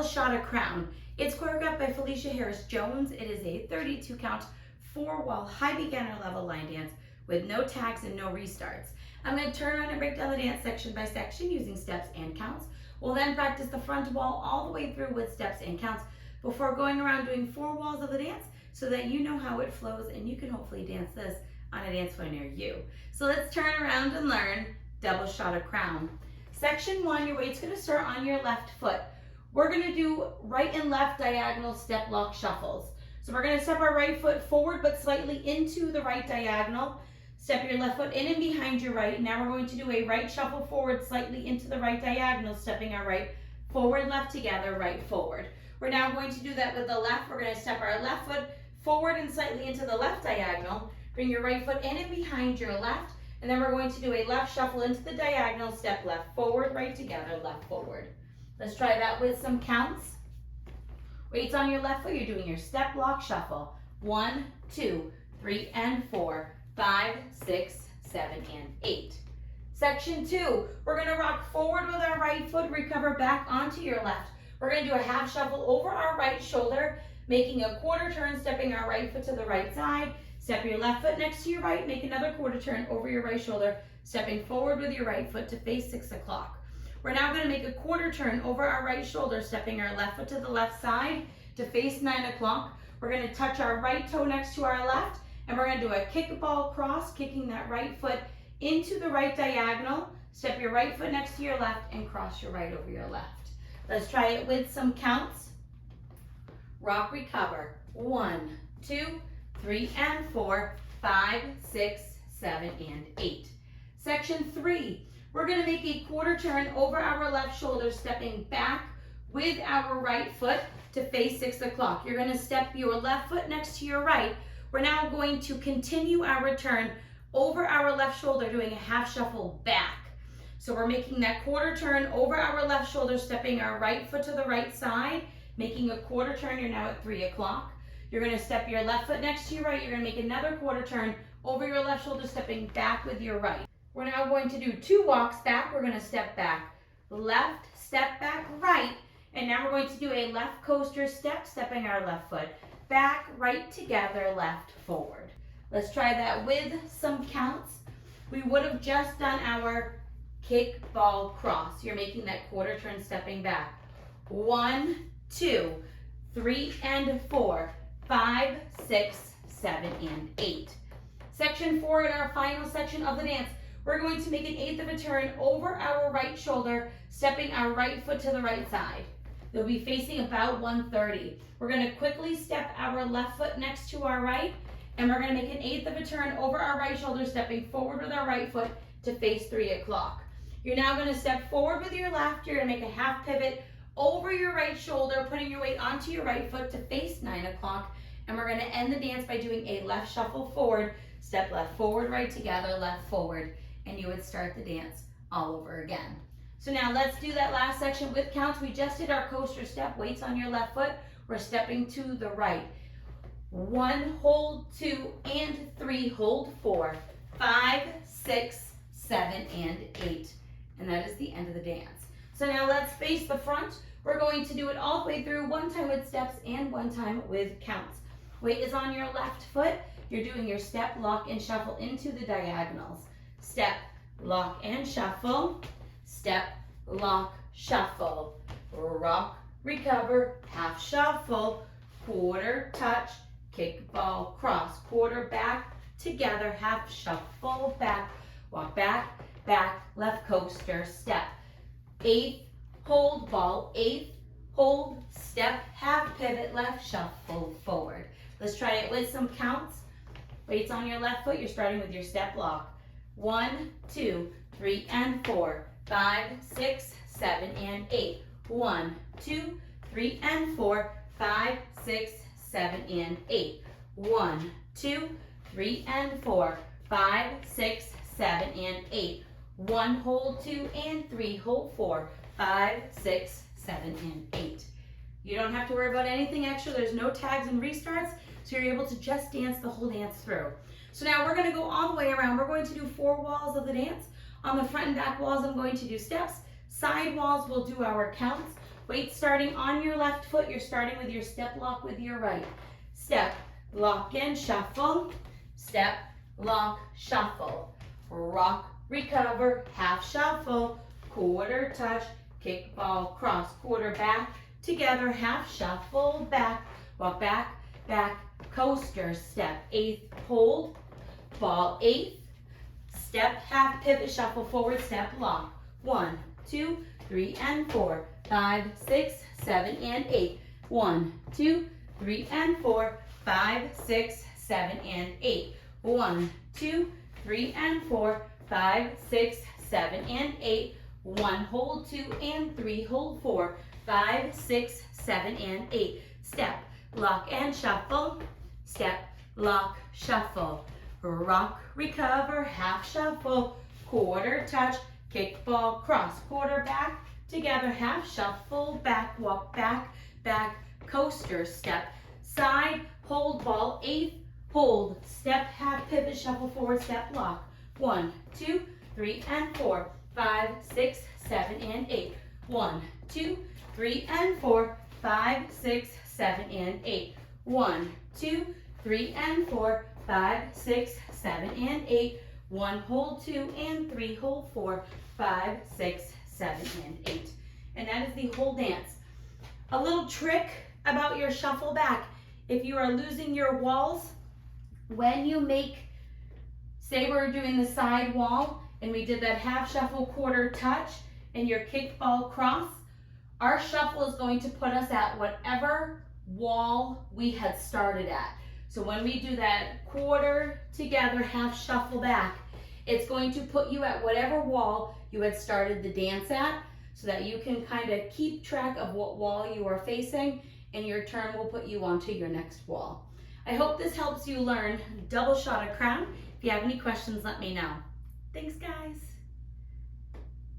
Double Shot of Crown. It's choreographed by Felicia Harris Jones. It is a 32 count, 4-wall, high beginner level line dance with no tags and no restarts. I'm going to turn around and break down the dance section by section using steps and counts. We'll then practice the front wall all the way through with steps and counts before going around doing 4 walls of the dance so that you know how it flows and you can hopefully dance this on a dance floor near you. So let's turn around and learn Double Shot of Crown. Section 1, your weight's going to start on your left foot. We're going to do right and left diagonal step lock shuffles. So we're going to step our right foot forward but slightly into the right diagonal. Step your left foot in and behind your right. Now we're going to do a right shuffle forward slightly into the right diagonal, stepping our right forward, left together, right forward. We're now going to do that with the left. We're going to step our left foot forward and slightly into the left diagonal. Bring your right foot in and behind your left. And then we're going to do a left shuffle into the diagonal, step left forward, right together, left forward. Let's try that with some counts. Weights on your left foot, you're doing your step lock shuffle. 1, 2, 3, and 4, 5, 6, 7, and 8. Section 2, we're going to rock forward with our right foot, recover back onto your left. We're going to do a half shuffle over our right shoulder, making a quarter turn, stepping our right foot to the right side. Step your left foot next to your right, make another quarter turn over your right shoulder, stepping forward with your right foot to face 6 o'clock. We're now going to make a quarter turn over our right shoulder, stepping our left foot to the left side to face 9 o'clock. We're going to touch our right toe next to our left, and we're going to do a kickball cross, kicking that right foot into the right diagonal. Step your right foot next to your left and cross your right over your left. Let's try it with some counts. Rock, recover. 1, 2, 3, and 4, 5, 6, 7, and 8. Section 3, we're going to make a quarter turn over our left shoulder, stepping back with our right foot to face 6 o'clock. You're going to step your left foot next to your right. We're now going to continue our turn over our left shoulder, doing a half shuffle back. So we're making that quarter turn over our left shoulder, stepping our right foot to the right side, making a quarter turn. You're now at 3 o'clock. You're going to step your left foot next to your right. You're going to make another quarter turn over your left shoulder, stepping back with your right. We're now going to do 2 walks back. We're going to step back left, step back right, and now we're going to do a left coaster step, stepping our left foot back, right together, left forward. Let's try that with some counts. We would have just done our kick, ball, cross. You're making that quarter turn, stepping back. 1, 2, 3, and 4, 5, 6, 7, and 8. Section 4, in our final section of the dance, we're going to make an 1/8 of a turn over our right shoulder, stepping our right foot to the right side. You'll be facing about 130. We're going to quickly step our left foot next to our right, and we're going to make an 1/8 of a turn over our right shoulder, stepping forward with our right foot to face 3 o'clock. You're now going to step forward with your left. You're going to make a half pivot over your right shoulder, putting your weight onto your right foot to face 9 o'clock. And we're going to end the dance by doing a left shuffle forward, step left forward, right together, left forward, and you would start the dance all over again. So now let's do that last section with counts. We just did our coaster step, weights on your left foot. We're stepping to the right. 1, hold, 2, and 3, hold, 4, 5, 6, 7, and 8. And that is the end of the dance. So now let's face the front. We're going to do it all the way through, 1 time with steps and 1 time with counts. Weight is on your left foot. You're doing your step, lock, and shuffle into the diagonals. Step, lock, and shuffle. Step, lock, shuffle. Rock, recover, half shuffle. Quarter, touch, kick, ball, cross. Quarter, back, together, half shuffle, back. Walk back, back, left coaster, step. 1/8, hold, ball, 1/8, hold, step, half pivot, left, shuffle, forward. Let's try it with some counts. Weights on your left foot, you're starting with your step lock. 1, 2, 3, and 4, 5, 6, 7, and 8. 1, 2, 3, and 4, 5, 6, 7, and 8. 1, 2, 3, and 4, 5, 6, 7, and 8. 1, hold, 2, and 3, hold, 4, 5, 6, 7, and 8. You don't have to worry about anything extra. There's no tags and restarts, so you're able to just dance the whole dance through. So now we're going to go all the way around. We're going to do 4 walls of the dance. On the front and back walls, I'm going to do steps. Side walls, we'll do our counts. Weight starting on your left foot. You're starting with your step lock with your right. Step, lock, and shuffle. Step, lock, shuffle. Rock, recover, half shuffle. Quarter touch, kick, ball, cross. Quarter back, together, half shuffle, back. Walk back, back, coaster. Step, eighth, hold. Ball, eighth. Step, half pivot, shuffle forward, step, lock. 1, 2, 3, and 4, 5, 6, 7, and 8. 1, 2, 3, and 4, 5, 6, 7, and 8. 1, 2, 3, and 4, 5, 6, 7, and 8. 1, hold 2 and 3, hold 4, 5, 6, 7, and 8. Step, lock, and shuffle. Step, lock, shuffle. Rock, recover, half shuffle. Quarter touch, kick, ball, cross. Quarter back, together, half shuffle. Back, walk back, back, coaster. Step, side, hold, ball, eighth, hold. Step, half pivot, shuffle forward, step, lock. 1, 2, 3, and 4, 5, 6, 7, and 8. 1, 2, 3, and 4, 5, 6, 7, and 8. 1, 2, 3, and 4, 5, 6, 7, and 8. 1, hold 2 and 3, hold 4, 5, 6, 7, and 8. And that is the whole dance. A little trick about your shuffle back. If you are losing your walls, when you make, say we're doing the side wall and we did that half shuffle, quarter touch, and your kick, ball, cross, our shuffle is going to put us at whatever wall we had started at. So when we do that quarter together, half shuffle back, it's going to put you at whatever wall you had started the dance at, so that you can kind of keep track of what wall you are facing, and your turn will put you onto your next wall. I hope this helps you learn double shot of crown. If you have any questions, let me know. Thanks, guys.